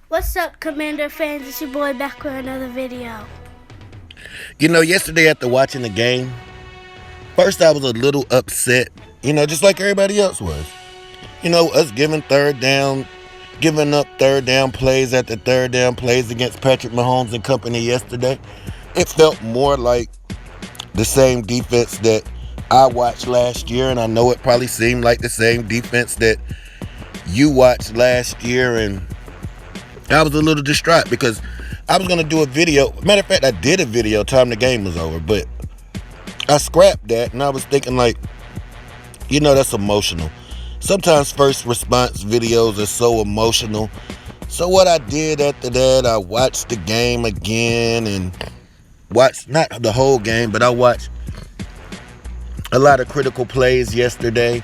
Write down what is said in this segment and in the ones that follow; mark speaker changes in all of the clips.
Speaker 1: What's up, Commander fans? It's your boy back with another video.
Speaker 2: Yesterday after watching the game, first I was a little upset, just like everybody else was. Us giving up third down plays after third down plays against Patrick Mahomes and company yesterday. It felt more like the same defense that I watched last year, and I know it probably seemed like the same defense that you watched last year, and I was a little distraught because I was going to do a video. Matter of fact, I did a video time the game was over, but I scrapped that, and I was thinking that's emotional. Sometimes first response videos are so emotional. So what I did after that, I watched the game again and watched, not the whole game, but I watched a lot of critical plays yesterday.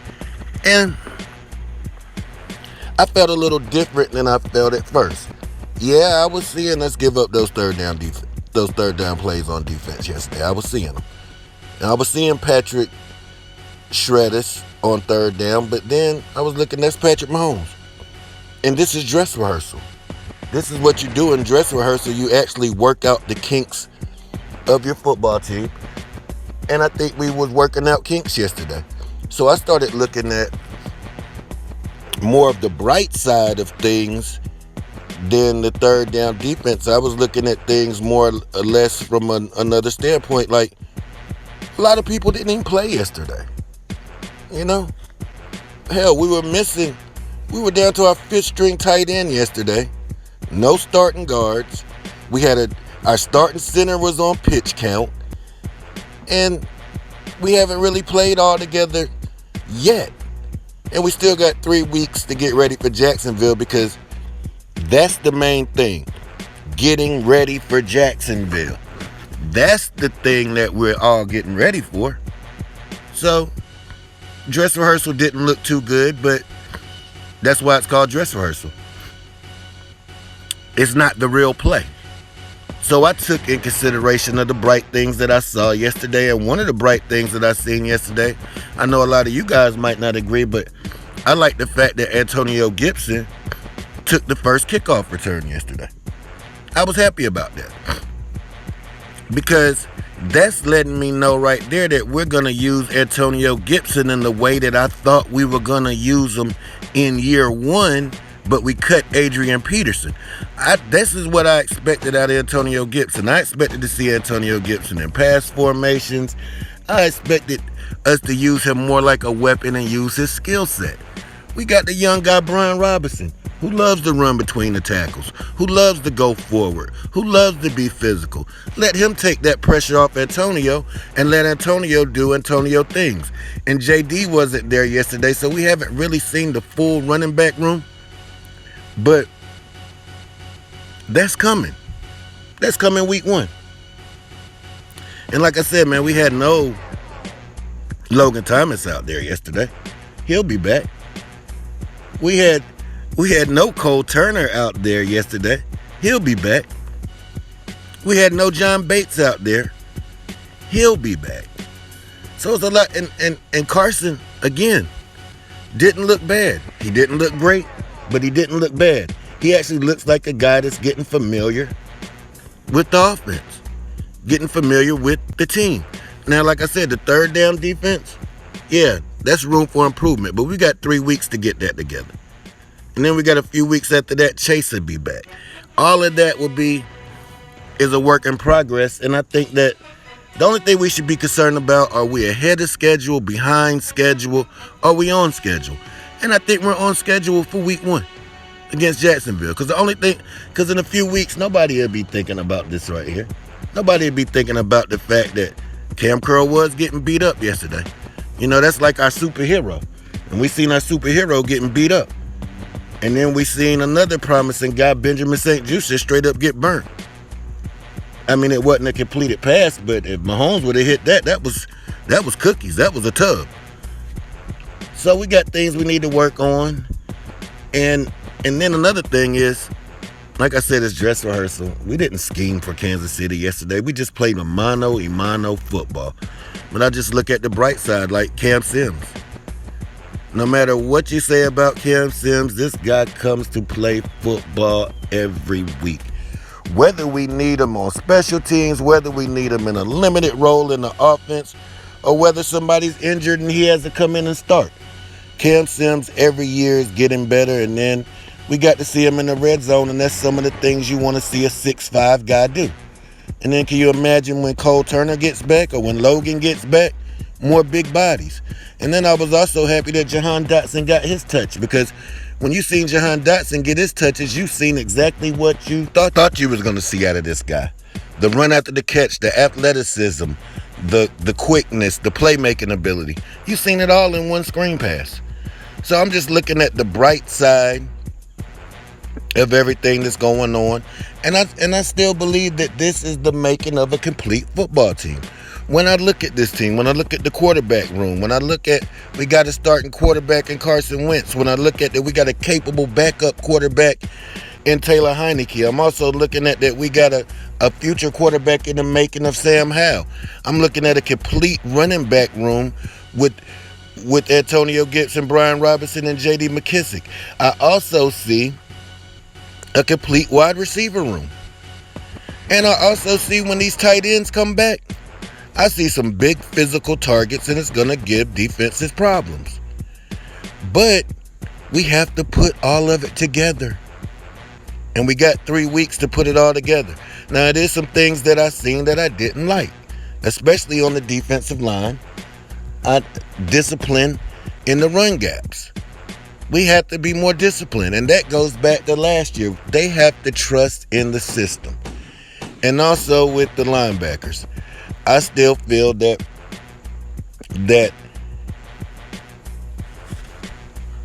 Speaker 2: And I felt a little different than I felt at first. Yeah, I was seeing us give up those third down plays on defense yesterday. I was seeing them. And I was seeing Patrick shred us on third down, but then I was looking, that's Patrick Mahomes. And this is dress rehearsal. This is what you do in dress rehearsal. You actually work out the kinks of your football team. And I think we was working out kinks yesterday. So I started looking at more of the bright side of things than the third down defense. I was looking at things more or less from another standpoint. Like, a lot of people didn't even play yesterday. Hell, we were down to our fifth string tight end yesterday. No starting guards. Our starting center was on pitch count. And we haven't really played all together yet. And we still got 3 weeks to get ready for Jacksonville, because that's the main thing. Getting ready for Jacksonville. That's the thing that we're all getting ready for. So, dress rehearsal didn't look too good, but that's why it's called dress rehearsal. It's not the real play. So I took in consideration of the bright things that I saw yesterday, and one of the bright things that I seen yesterday, I know a lot of you guys might not agree, but I like the fact that Antonio Gibson took the first kickoff return yesterday. I was happy about that, because that's letting me know right there that we're going to use Antonio Gibson in the way that I thought we were going to use him in year one, but we cut Adrian Peterson. This is what I expected out of Antonio Gibson. I expected to see Antonio Gibson in pass formations. I expected us to use him more like a weapon and use his skill set. We got the young guy, Brian Robinson, who loves to run between the tackles, who loves to go forward, who loves to be physical. Let him take that pressure off Antonio and let Antonio do Antonio things. And JD wasn't there yesterday, so we haven't really seen the full running back room. But that's coming. That's coming week one. And like I said, man, we had no Logan Thomas out there yesterday. He'll be back. We had no Cole Turner out there yesterday. He'll be back. We had no John Bates out there. He'll be back. So it's a lot. And Carson, again, didn't look bad. He didn't look great, but he didn't look bad. He actually looks like a guy that's getting familiar with the offense, getting familiar with the team. Now, like I said, the third down defense, yeah, that's room for improvement, but we got 3 weeks to get that together. And then we got a few weeks after that, Chase will be back. All of that is a work in progress, and I think that the only thing we should be concerned about, are we ahead of schedule, behind schedule, are we on schedule? And I think we're on schedule for week one against Jacksonville. Because in a few weeks, nobody will be thinking about this right here. Nobody will be thinking about the fact that Cam Curl was getting beat up yesterday. That's like our superhero. And we seen our superhero getting beat up. And then we seen another promising guy, Benjamin St. Juste, just straight up get burnt. I mean, it wasn't a completed pass, but if Mahomes would have hit that was cookies. That was a tub. So we got things we need to work on. And then another thing is, like I said, it's dress rehearsal. We didn't scheme for Kansas City yesterday. We just played a mano-a-mano football. But I just look at the bright side, like Cam Sims. No matter what you say about Cam Sims, this guy comes to play football every week. Whether we need him on special teams, whether we need him in a limited role in the offense, or whether somebody's injured and he has to come in and start. Cam Sims every year is getting better, and then we got to see him in the red zone, and that's some of the things you want to see a 6'5" guy do. And then can you imagine when Cole Turner gets back or when Logan gets back? More big bodies. And then I was also happy that Jahan Dotson got his touch, because when you seen Jahan Dotson get his touches, you seen exactly what you thought you was going to see out of this guy. The run after the catch, the athleticism, the quickness, the playmaking ability. You seen it all in one screen pass. So I'm just looking at the bright side of everything that's going on. And I still believe that this is the making of a complete football team. When I look at this team, when I look at the quarterback room, when I look at we got a starting quarterback in Carson Wentz, when I look at that we got a capable backup quarterback in Taylor Heineke, I'm also looking at that we got a future quarterback in the making of Sam Howell. I'm looking at a complete running back room with Antonio Gibson, Brian Robinson, and J.D. McKissick. I also see a complete wide receiver room. And I also see when these tight ends come back, I see some big physical targets, and it's going to give defenses problems. But we have to put all of it together. And we got 3 weeks to put it all together. Now, there's some things that I seen that I didn't like, especially on the defensive line. Discipline in the run gaps. We have to be more disciplined, and that goes back to last year. They have to trust in the system. And also with the linebackers, I still feel that the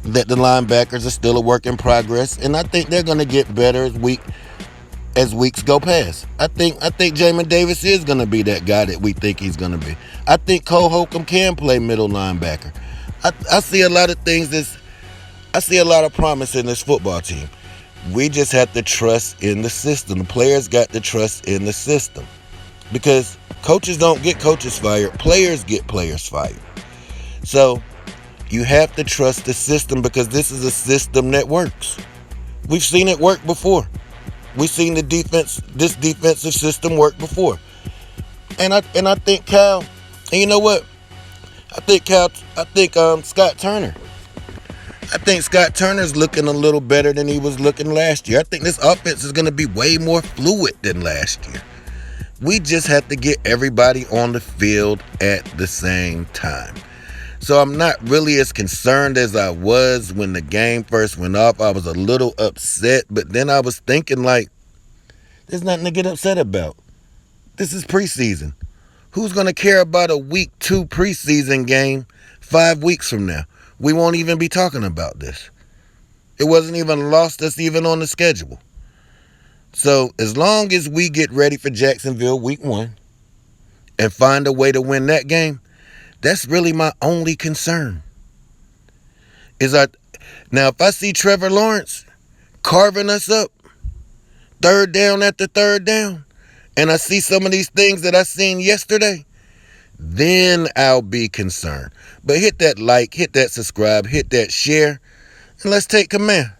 Speaker 2: linebackers are still a work in progress, and I think they're going to get better as weeks go past. I think Jamin Davis is going to be that guy that we think he's going to be. I think Cole Holcomb can play middle linebacker. I see a lot of things. I see a lot of promise in this football team. We just have to trust in the system. The players got to trust in the system, because coaches don't get coaches fired. Players get players fired. So you have to trust the system, because this is a system that works. We've seen it work before. We've seen this defensive system work before. And I think Cal, and you know what? I think Scott Turner. I think Scott Turner's looking a little better than he was looking last year. I think this offense is going to be way more fluid than last year. We just have to get everybody on the field at the same time. So I'm not really as concerned as I was when the game first went off. I was a little upset, but then I was thinking, like, there's nothing to get upset about. This is preseason. Who's going to care about a week 2 preseason game 5 weeks from now? We won't even be talking about this. It wasn't even lost us even on the schedule. So as long as we get ready for Jacksonville week 1 and find a way to win that game, that's really my only concern. Now, if I see Trevor Lawrence carving us up, third down after third down, and I see some of these things that I seen yesterday, then I'll be concerned. But hit that like, hit that subscribe, hit that share, and let's take command.